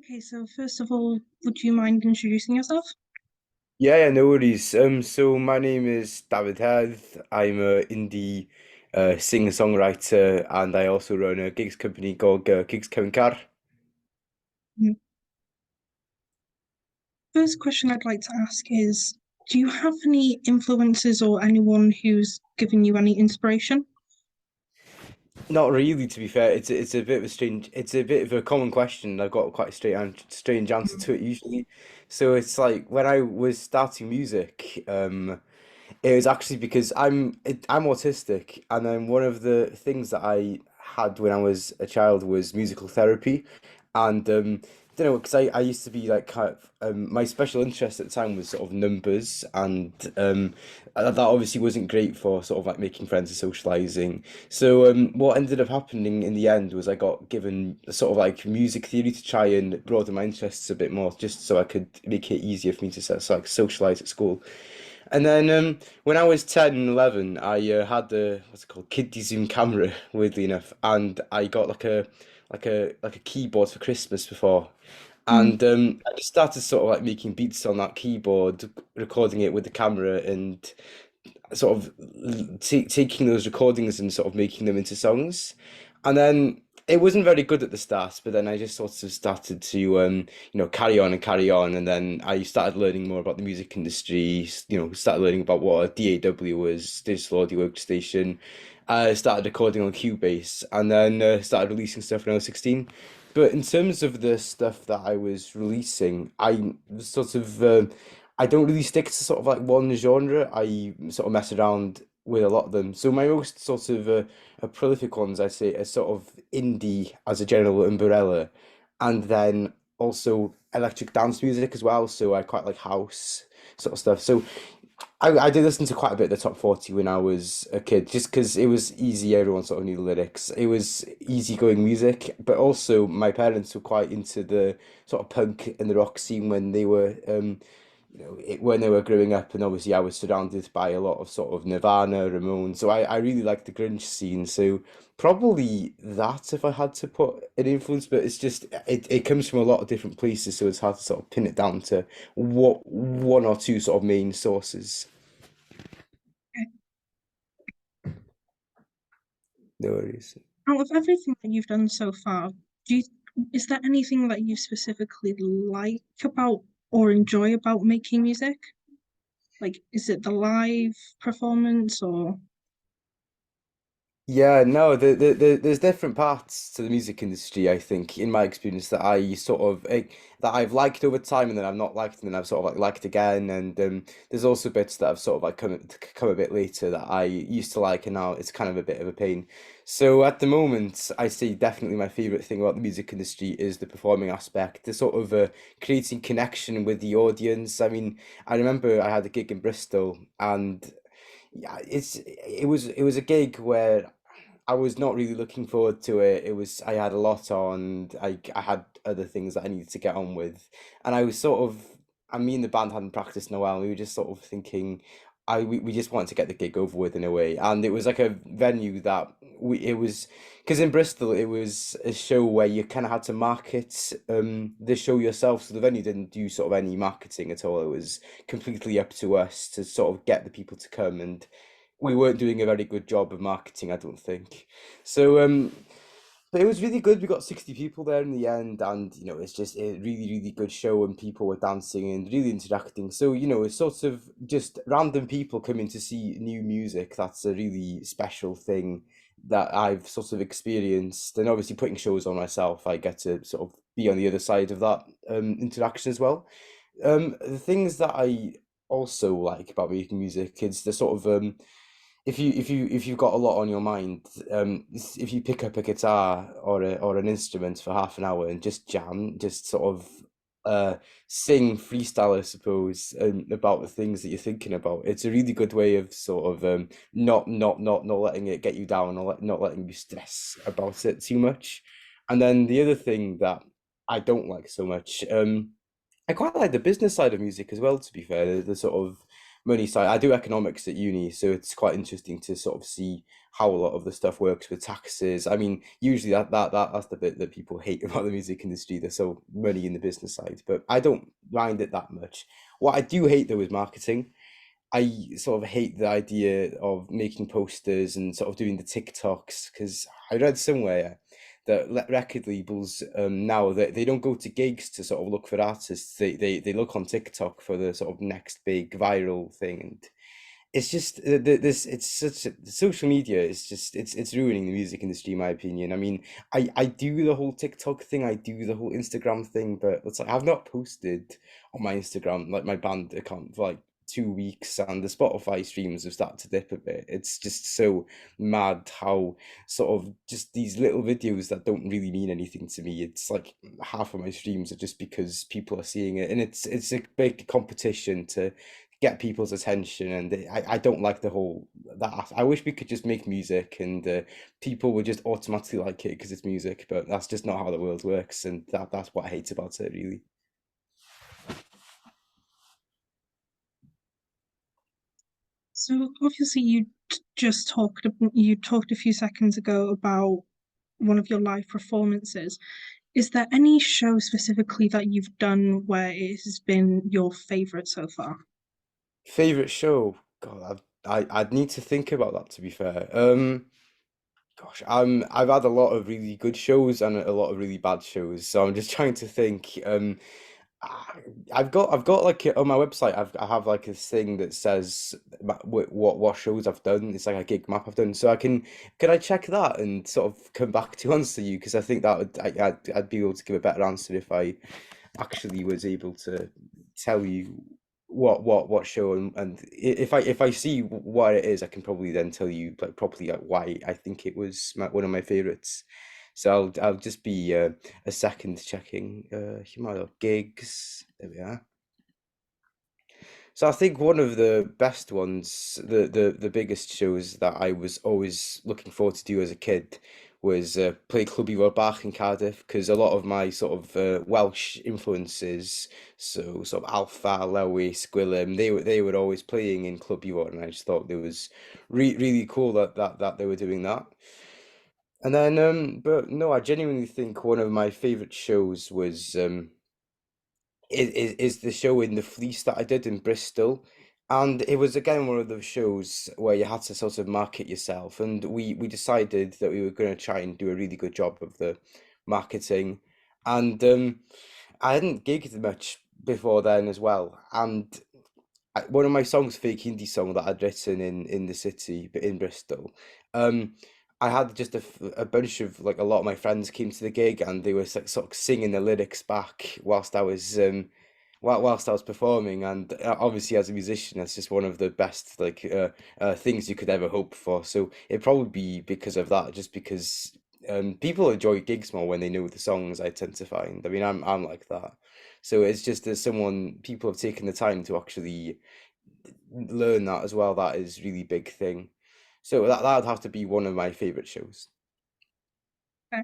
Okay, so first of all, would you mind introducing yourself? Yeah, no worries. So my name is Dafydd Hedd. I'm a indie singer-songwriter, and I also run a gigs company called Gigs Cefn Car. Mm. First question I'd like to ask is, do you have any influences or anyone who's given you any inspiration? Not really, to be fair. It's a bit of a strange. It's a bit of a common question. I've got quite a strange answer to it usually. So it's like when I was starting music, it was actually because I'm autistic, and then one of the things that I had when I was a child was musical therapy, and don't know, because I used to be like kind of my special interest at the time was sort of numbers, and that obviously wasn't great for sort of like making friends and socializing. So what ended up happening in the end was I got given sort of like music theory to try and broaden my interests a bit more, just so I could make it easier for me to like socialize at school. And then when I was 10 and 11, I had the what's it called, Kid Zoom camera, weirdly enough, and I got like a keyboard for Christmas before. Mm. And I just started sort of like making beats on that keyboard, recording it with the camera, and sort of taking those recordings and sort of making them into songs. And then it wasn't very good at the start, but then I just sort of started to carry on and carry on, and then I started learning more about the music industry. Started learning about what a DAW was, digital audio workstation. I started recording on Cubase, and then started releasing stuff when I was 16. But in terms of the stuff that I was releasing, I don't really stick to sort of like one genre. I sort of mess around with a lot of them. So my most sort of prolific ones, I say, are sort of indie as a general umbrella, and then also electric dance music as well. So I quite like house sort of stuff. So I did listen to quite a bit of the top 40 when I was a kid, just because it was easy. Everyone sort of knew the lyrics. It was easygoing music, but also my parents were quite into the sort of punk and the rock scene when they were when they were growing up, and obviously I was surrounded by a lot of sort of Nirvana, Ramones, so I really liked the grunge scene. So probably that if I had to put an influence, but it's just it comes from a lot of different places, so it's hard to sort of pin it down to what one or two sort of main sources. Okay. No worries. Out of everything that you've done so far, do you, is there anything that you specifically like about or enjoy about making music? Like, is it the live performance or? Yeah, no, there's different parts to the music industry, I think, in my experience, that I sort of that I've liked over time, and then I've not liked, and then I've sort of like liked again, and there's also bits that I've sort of like come a bit later that I used to like, and now it's kind of a bit of a pain. So at the moment, I say definitely my favorite thing about the music industry is the performing aspect, the sort of creating connection with the audience. I mean, I remember I had a gig in Bristol, and yeah, it was a gig where I was not really looking forward to it. I had a lot on. I had other things that I needed to get on with, and I was sort of. I mean, the band hadn't practiced in a while. And we were just sort of thinking, we just wanted to get the gig over with in a way, and it was like a venue that we it was because in Bristol it was a show where you kind of had to market the show yourself. So the venue didn't do sort of any marketing at all. It was completely up to us to sort of get the people to come, and we weren't doing a very good job of marketing, I don't think. So but it was really good. We got 60 people there in the end, and it's just a really, really good show, and people were dancing and really interacting. So, it's sort of just random people coming to see new music. That's a really special thing that I've sort of experienced. And obviously putting shows on myself, I get to sort of be on the other side of that interaction as well. The things that I also like about making music is the sort of if you've got a lot on your mind, if you pick up a guitar or an instrument for half an hour and just jam, just sort of sing freestyle, I suppose, about the things that you're thinking about. It's a really good way of sort of not letting it get you down, or not letting you stress about it too much. And then the other thing that I don't like so much, I quite like the business side of music as well, to be fair. The sort of money side. I do economics at uni, so it's quite interesting to sort of see how a lot of the stuff works with taxes. I mean, usually that's the bit that people hate about the music industry. There's so money in the business side, but I don't mind it that much. What I do hate though is marketing. I sort of hate the idea of making posters and sort of doing the TikToks because I read somewhere that record labels now that they don't go to gigs to sort of look for artists. They look on TikTok for the sort of next big viral thing, and it's just this it's such social media is just it's ruining the music industry in my opinion. I mean, I do the whole TikTok thing, I do the whole Instagram thing, but it's like I've not posted on my Instagram like my band account for like 2 weeks, and the Spotify streams have started to dip a bit. It's just so mad how sort of just these little videos that don't really mean anything to me. It's like half of my streams are just because people are seeing it, and it's a big competition to get people's attention, and I don't like the whole that. I wish we could just make music and people would just automatically like it because it's music, but that's just not how the world works, and that's what I hate about it, really. So obviously just you talked a few seconds ago about one of your live performances. Is there any show specifically that you've done where it has been your favorite so far? Favorite show? God, I'd need to think about that, to be fair. Gosh, I've had a lot of really good shows and a lot of really bad shows, so I'm just trying to think. I- I've got like on my website I have like this thing that says what shows I've done. It's like a gig map I've done, so can I check that and sort of come back to answer you because I think that would I'd be able to give a better answer if I actually was able to tell you what show, and if I see what it is, I can probably then tell you like properly like why I think it was one of my favorites. So I'll just be a second checking Humano gigs. There we are. So I think one of the best ones, the biggest shows that I was always looking forward to do as a kid was play Clwb Bach in Cardiff because a lot of my sort of Welsh influences, so sort of Alpha, Lewis, Gwilym, they were always playing in Clwb, and I just thought it was really cool that they were doing that. And then but no, I genuinely think one of my favorite shows was is the show in the Fleece that I did in Bristol. And it was again one of those shows where you had to sort of market yourself. And we decided that we were going to try and do a really good job of the marketing. And I hadn't gigged much before then as well. And one of my songs, fake Hindi song that I'd written in the city, but in Bristol. Um, I had just a bunch of like a lot of my friends came to the gig and they were like sort of singing the lyrics back whilst I was whilst I was performing, and obviously as a musician that's just one of the best like things you could ever hope for. So it'd probably be because of that, just because people enjoy gigs more when they know the songs, I tend to find. I mean, I'm like that. So it's just as someone people have taken the time to actually learn that as well. That is really big thing. So that would have to be one of my favorite shows. Okay.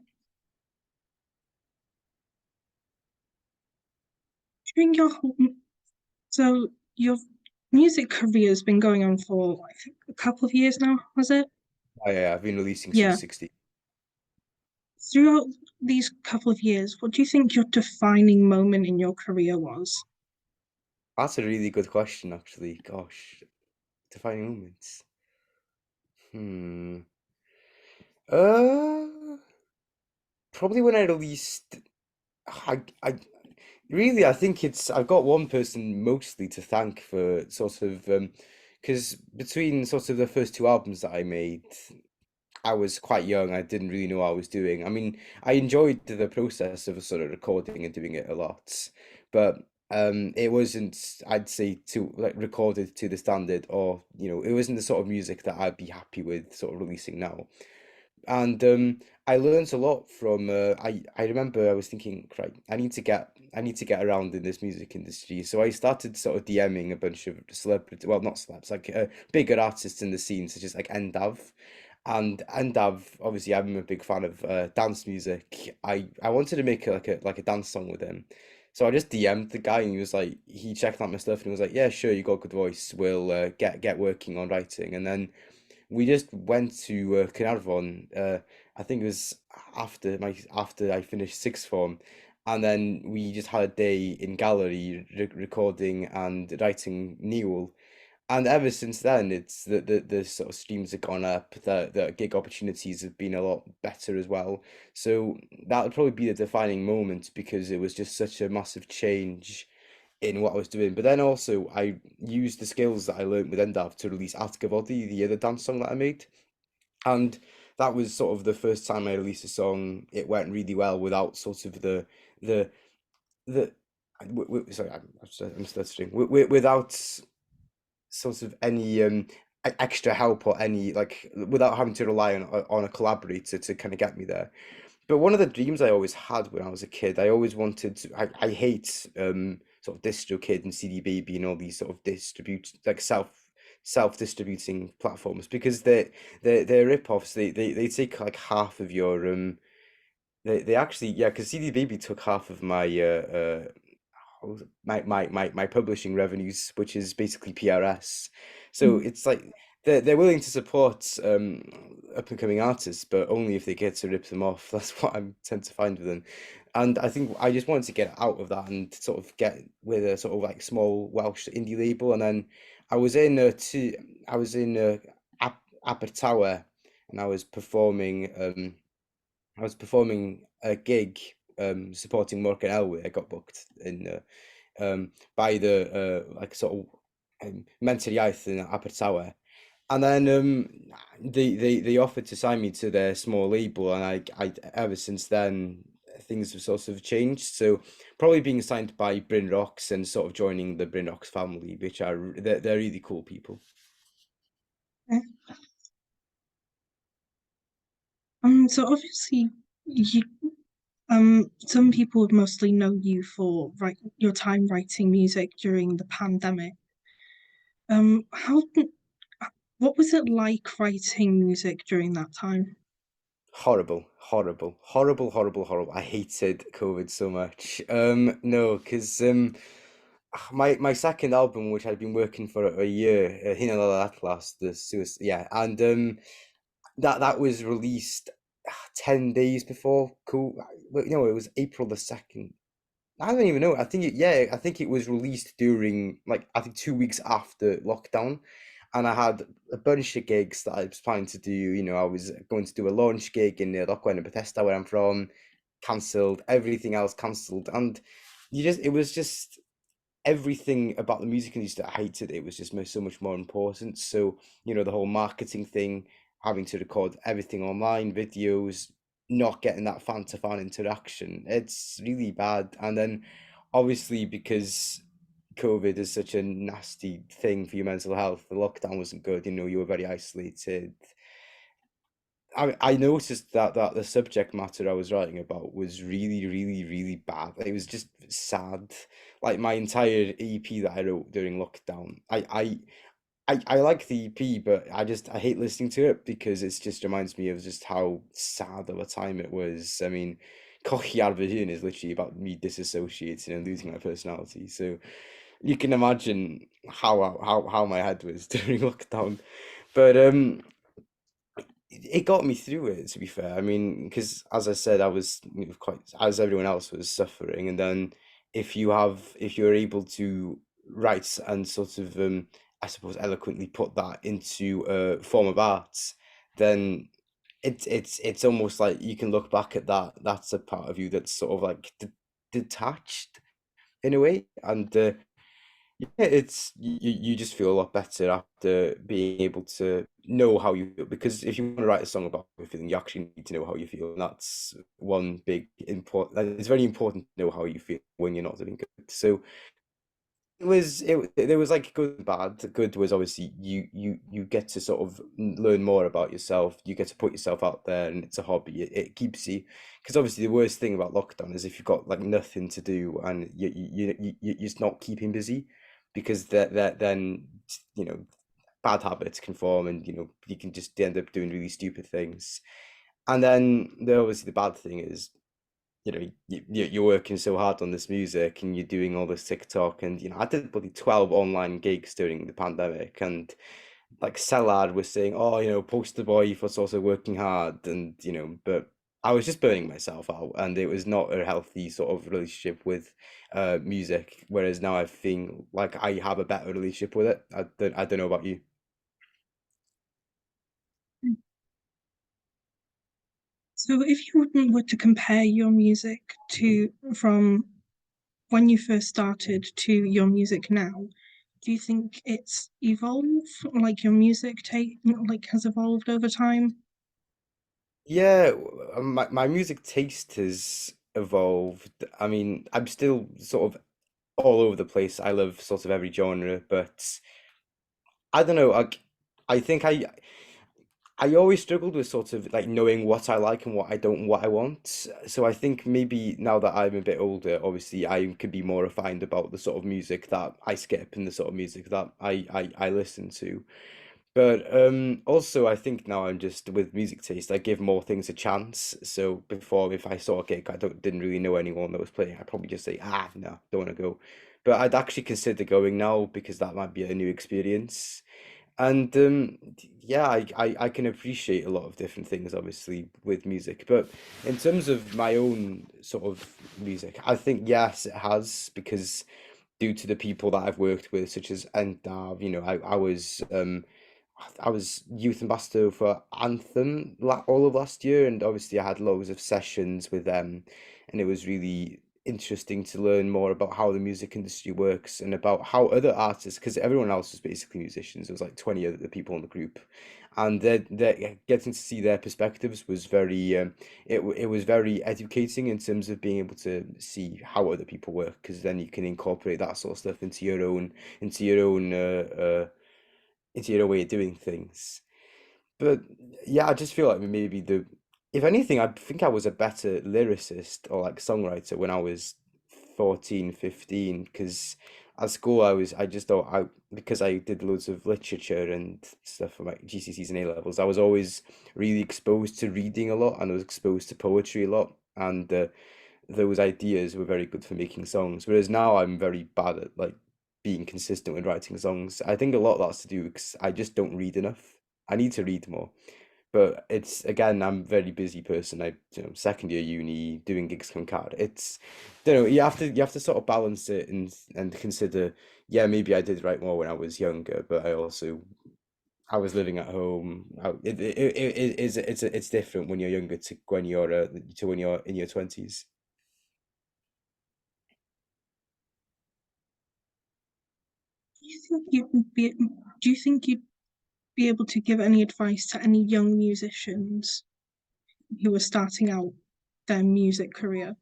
During so your music career has been going on for I think a couple of years now, was it? Oh, yeah, I've been releasing since Yeah. 16. Throughout these couple of years, what do you think your defining moment in your career was? That's a really good question, actually. Gosh, defining moments. Hmm. Uh, Probably when I released. I really I think it's I've got one person mostly to thank for sort of because between sort of the first two albums that I made, I was quite young. I didn't really know what I was doing. I mean, I enjoyed the process of sort of recording and doing it a lot, but it wasn't, I'd say, to like recorded to the standard, or it wasn't the sort of music that I'd be happy with sort of releasing now. And I learned a lot from. I remember I was thinking, right, I need to get around in this music industry. So I started sort of DMing a bunch of celebrity, well, not celebs, like bigger artists in the scene, such as like Endav. And Endav, obviously, I'm a big fan of dance music. I wanted to make like a dance song with him. So I just DM'd the guy and he was like, he checked out my stuff and he was like, yeah, sure, you got a good voice. We'll get working on writing. And then we just went to Caernarfon. I think it was after I finished sixth form, and then we just had a day in gallery recording and writing Newell. And ever since then, it's the sort of streams have gone up. The gig opportunities have been a lot better as well. So that would probably be the defining moment because it was just such a massive change in what I was doing. But then also I used the skills that I learned with Endav to release Atgafodi, the other dance song that I made. And that was sort of the first time I released a song. It went really well without sort of the the sorry, I'm stuttering. Without sort of any extra help or any like without having to rely on a collaborator to kind of get me there. But one of the dreams I always had when I was a kid, I always wanted to, I hate sort of DistroKid and CD Baby and all these sort of distribute like self-distributing platforms because they're rip-offs. They take like half of your they actually yeah, because CD Baby took half of my what was it? My publishing revenues, which is basically PRS. So Mm. it's like they're willing to support up and coming artists, but only if they get to rip them off. That's what I tend to find with them. And I think I just wanted to get out of that and sort of get with a sort of like small Welsh indie label. And then I was in I was in Abertawe and I was performing a gig supporting Morgan Elway. I got booked in by the like sort of Mentor Iaith in Abertawe. And then they offered to sign me to their small label, and I ever since then things have sort of changed. So probably being signed by Bryn Rocks and sort of joining the Bryn Rocks family, which are they're really cool people. Okay. So obviously you some people would mostly know you for your time writing music during the pandemic. How what was it like writing music during that time? Horrible, horrible, horrible, horrible, horrible. I hated COVID so much. No, because my second album, which I'd been working for a year, Hinalala Atlas, the suicide, yeah, and that was released 10 days before cool. No, it was April the 2nd. I don't even know. Yeah, I think it was released during like I think 2 weeks after lockdown, and I had a bunch of gigs that I was planning to do. You know, I was going to do a launch gig in Lochwen and Bethesda where I'm from, cancelled. Everything else cancelled, and it was just everything about the music industry that I hated. It was just so much more important. So, you know, the whole marketing thing, having to record everything online, videos, not getting that fan to fan interaction. It's really bad. And then obviously because COVID is such a nasty thing for your mental health, the lockdown wasn't good, you know, you were very isolated. I noticed that the subject matter I was writing about was really, really, really bad. It was just sad. Like my entire EP that I wrote during lockdown. I like the EP, but I hate listening to it because it's just reminds me of just how sad of a time it was. I mean, Cochi Arbahun is literally about me disassociating and losing my personality. So you can imagine how my head was during lockdown. But it got me through it, to be fair. I mean, because as I said, I was quite, as everyone else was suffering. And then if you're able to write and sort of, I suppose, eloquently put that into a form of art, then it's almost like you can look back at that. That's a part of you that's sort of like detached in a way. And yeah, you just feel a lot better after being able to know how you feel because if you want to write a song about your feeling, you actually need to know how you feel, and that's one big important. It's very important to know how you feel when you're not doing good. So there was like good and bad. The good was obviously you get to sort of learn more about yourself. You get to put yourself out there, and it's a hobby. It keeps you because obviously the worst thing about lockdown is if you've got like nothing to do and you're just not keeping busy because that then you know bad habits can form and you know you can just end up doing really stupid things. And then obviously the bad thing is you're working so hard on this music and you're doing all this TikTok and I did probably 12 online gigs during the pandemic and like Sellard was saying, oh, poster boy for also working hard and but I was just burning myself out and it was not a healthy sort of relationship with music. Whereas now I feel like I have a better relationship with it. I don't know about you. So if you were to compare your music to from when you first started to your music now, do you think it's evolved? Like your music take like has evolved over time? Yeah, my music taste has evolved. I mean, I'm still sort of all over the place. I love sort of every genre, but I don't know. I think I always struggled with sort of like knowing what I like and what I don't, what I want. So I think maybe now that I'm a bit older, obviously I could be more refined about the sort of music that I skip and the sort of music that I listen to. But also I think now I'm just with music taste, I give more things a chance. So before, if I saw a gig, I didn't really know anyone that was playing, I'd probably just say, no, don't want to go. But I'd actually consider going now because that might be a new experience. And yeah, I can appreciate a lot of different things, obviously, with music. But in terms of my own sort of music, I think yes, it has because due to the people that I've worked with, such as and I was youth ambassador for Anthem all of last year, and obviously I had loads of sessions with them, and it was really interesting to learn more about how the music industry works and about how other artists, because everyone else was basically musicians. There was like 20 other people in the group, and they're getting to see their perspectives was very it was very educating in terms of being able to see how other people work, because then you can incorporate that sort of stuff into your own into your own way of doing things. But yeah, I just feel like maybe if anything, I think I was a better lyricist or like songwriter when I was 14, 15, because at school I just thought because I did loads of literature and stuff for my GCSEs and A levels, I was always really exposed to reading a lot and I was exposed to poetry a lot. And those ideas were very good for making songs. Whereas now I'm very bad at like being consistent with writing songs. I think a lot of that's to do because I just don't read enough. I need to read more. But it's again, I'm a very busy person. Second year uni, doing gigs from card. It's, don't know, you have to sort of balance it and consider, yeah, maybe I did write more when I was younger, but I was living at home. It's different when you're younger to when you're in your 20s. Do you think do you think you'd be able to give any advice to any young musicians who are starting out their music career?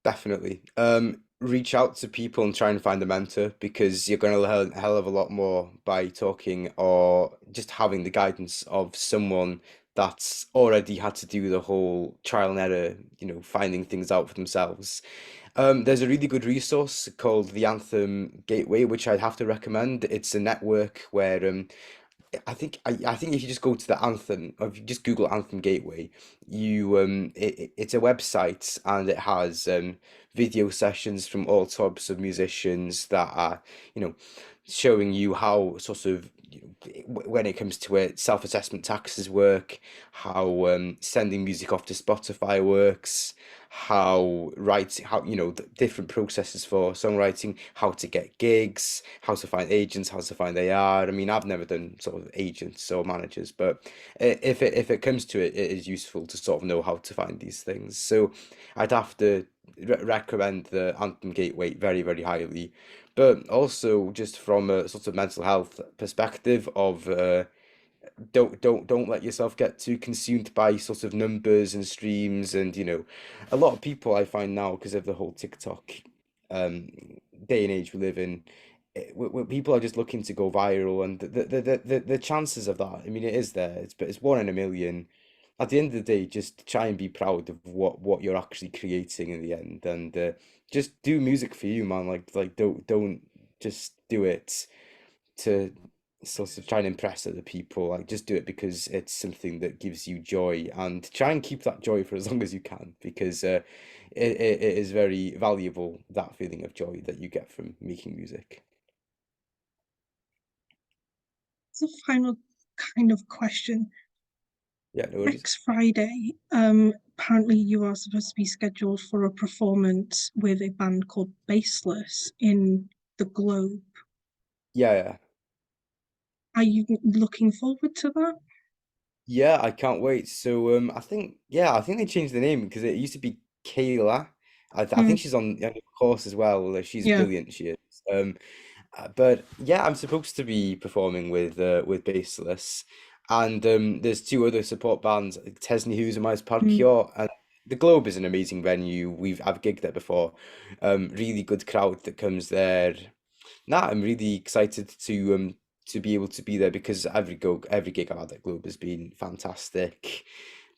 Definitely. Reach out to people and try and find a mentor because you're going to learn a hell of a lot more by talking or just having the guidance of someone that's already had to do the whole trial and error, finding things out for themselves. There's a really good resource called the Anthem Gateway, which I'd have to recommend. It's a network where I think if you just go to the Anthem, or if you just Google Anthem Gateway, it's a website and it has video sessions from all types of musicians that are, you know, showing you how sort of when it comes to it, self-assessment taxes work, how sending music off to Spotify works, how the different processes for songwriting, how to get gigs, how to find agents, how to find AR. I mean, I've never done sort of agents or managers, but if it comes to it, it is useful to sort of know how to find these things. So I'd have to recommend the Anthem Gateway very, very highly, but also just from a sort of mental health perspective of don't let yourself get too consumed by sort of numbers and streams and a lot of people I find now because of the whole TikTok um day and age we live in, people are just looking to go viral and the chances of that, I mean, it is there, but it's 1 in a million. At the end of the day, just try and be proud of what you're actually creating in the end, and just do music for you, man. Like don't just do it to sort of try and impress other people. Like just do it because it's something that gives you joy, and try and keep that joy for as long as you can, because it is very valuable, that feeling of joy that you get from making music. It's a final kind of question. Yeah, no worries. Next Friday, apparently you are supposed to be scheduled for a performance with a band called Baseless in the Globe. Yeah, yeah. Are you looking forward to that? Yeah, I can't wait. So I think yeah, I think they changed the name because it used to be Kayla. I Mm, think she's on the course as well. She's yeah. brilliant, she is. But yeah, I'm supposed to be performing with Baseless, and there's two other support bands, Tesney Hughes and Miles Mm, Parkio, and the Globe is an amazing venue. I've gigged there before. Really good crowd that comes there. Nah, I'm really excited to be able to be there because every gig I've had at Globe has been fantastic.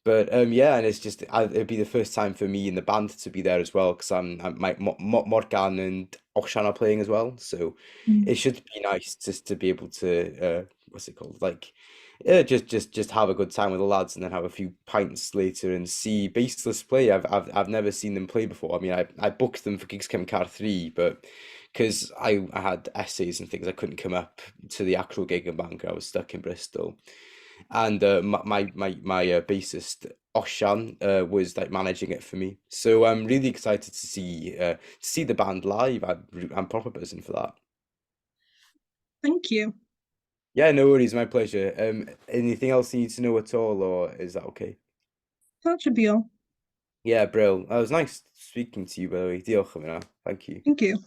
But yeah, and it's just it'd be the first time for me in the band to be there as well because Morgan and Oshan are playing as well, so mm. it should be nice just to be able to what's it called, like just have a good time with the lads and then have a few pints later and see Baseless play. I've never seen them play before. I mean, I booked them for Gigs Chem Car 3, but because I had essays and things, I couldn't come up to the actual gig in Bangor. I was stuck in Bristol, and my bassist Oshan was like managing it for me. So I'm really excited to see the band live. I'm proper buzzing for that. Thank you. Yeah, no worries, my pleasure. Anything else you need to know at all, or is that okay? That should be all. Yeah, Brill. It was nice speaking to you, by the way. Diolch am hynna. Thank you. Thank you.